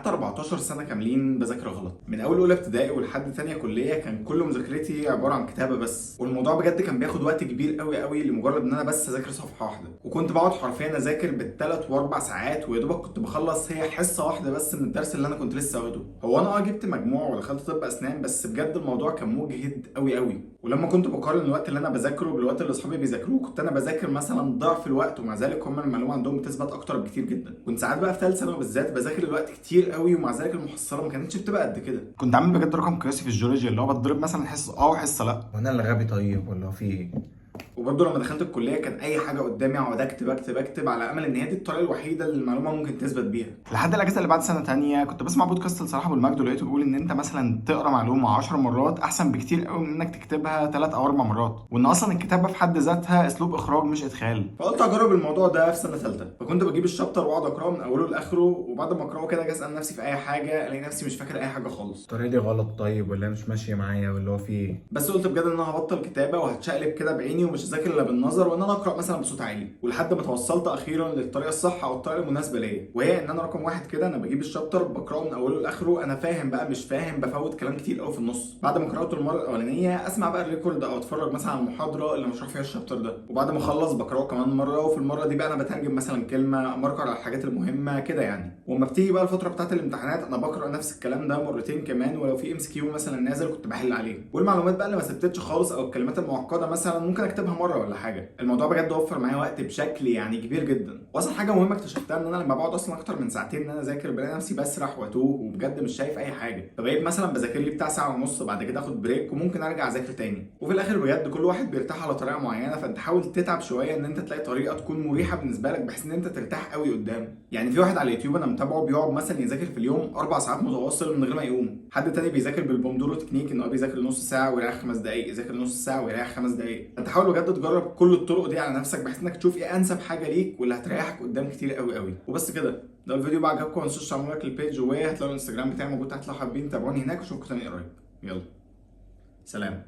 قعدت 14 سنه كاملين بذاكر غلط، من اول اولى ابتدائي ولحد ثانيه كليه كان كل مذاكرتي عباره عن كتابه بس، والموضوع بجد كان بياخد وقت كبير قوي قوي لمجرد ان انا بس اذاكر صفحه واحده، وكنت بقعد حرفيا اذاكر بالثلاث واربع ساعات، ويا دوبك كنت بخلص هي حصه واحده بس من الدرس اللي انا كنت لسه واخده. هو انا جبت مجموع ودخلت طب اسنان، بس بجد الموضوع كان مجهد قوي قوي. ولما كنت بقارن الوقت اللي انا بذاكره بالوقت اللي اصحابي بيذاكروه، كنت انا بذاكر مثلا ضعف الوقت، ومع ذلك هم المعلومه عندهم بتثبت اكتر بكتير جدا. كنت ساعات بقى في ثالث ثانوي بالذات بذاكر الوقت كتير قوي، ومع ذلك المحصله ما كانتش بتبقى قد كده. كنت عامل بجد رقم قياسي في الجيولوجيا، اللي هو بتضرب مثلا حصه وحصه لا. وانا اللي غبي طيب ولا هو في ايه؟ وبرضه لما دخلت الكليه كان اي حاجه قدامي اقعد اكتب اكتب اكتب، على امل ان هي دي الطريقه الوحيده اللي المعلومه ممكن تثبت بيها. لحد الاجازه اللي بعد سنه تانية كنت بسمع بودكاست لصلاح ابو المجد، ولقيته بيقول ان انت مثلا تقرا معلومه 10 مرات احسن بكتير قوي من انك تكتبها 3 او 4 مرات، وان اصلا الكتابه في حد ذاتها اسلوب اخراج مش ادخال. فقلت اجرب الموضوع ده في سنه ثالثه، فكنت بجيب الشابتر واقعد اقراه من اوله لاخره، وبعد ما اقراه كده اجي اسال نفسي في اي حاجه الاقي نفسي مش فاكر اي حاجه خالص. الطريقه دي غلط طيب ولا مش ماشيه معايا ولا هو في ايه؟ بس قلت بجد ان انا هبطل كتابه وهتشقلب كده بعيني ومش هذاكر الا بالنظر، وان انا اقرا مثلا بصوت عالي، ولحد ما توصلت اخيرا للطريقه الصح او الطريقه المناسبه ليا، وهي ان انا رقم واحد كده انا بجيب الشابتر بقراه من اوله لاخره، انا فاهم بقى مش فاهم بفوت كلام كتير قوي في النص. بعد ما قراته المره الاولانيه اسمع بقى الريكورد او اتفرج مثلا على المحاضره اللي مشروح فيها الشابتر ده، وبعد ما اخلص بقراه كمان مره، وفي المره دي بقى انا بترجم مثلا كلمه ماركر على الحاجات المهمه كده يعني. وما بتيجي بقى الفتره بتاعت الامتحانات انا بقرا نفس الكلام ده مرتين كمان، ولو في ام اس كيو مثلا نازل كنت بحل عليه، والمعلومات بقى اللي ما ثبتتش خالص او الكلمات المعقده مثلا ممكن اكتبها مره ولا حاجه. الموضوع بجد وفر معايا وقت بشكل يعني كبير جدا. واصلا حاجه مهمه اكتشفتها ان انا لما بقعد اصلا اكتر من ساعتين ان انا اذاكر بلاقي نفسي بسرح واتوه، وبجد مش شايف اي حاجه، فبقيت مثلا بذاكر لي بتاع ساعه ونص، بعد كده اخد بريك وممكن ارجع اذاكر تاني. وفي الاخر بجد كل واحد بيرتاح على طريقه معينه، فانت حاول تتعب شويه ان انت تلاقي طريقه تكون مريحه بالنسبه لك بحيث ان انت ترتاح قوي قدام. يعني في واحد على اليوتيوب انا متابعه بيقعد مثلا يذاكر في اليوم 4 ساعات متواصل من غير ما يقوم. حد تاني بيذاكر بالبومدورو تكنيك، ان هو بيذاكر نص ساعه ويريح 5 دقائق، يذاكر نص ساعه ويريح 5 دقائق. انت حاول بجد تجرب كل الطرق دي على نفسك بحيث انك تشوف ايه انسب حاجه ليك واللي هتريحك قدام كتير قوي قوي. وبس كده، لو الفيديو بقى عجبكم ما تنسوش تعملوا لايك للبيج، وهتلاقوا الانستجرام بتاعي موجود تحت لو حابين تتابعوني هناك، واشوفكم تاني قريب. يلا سلام.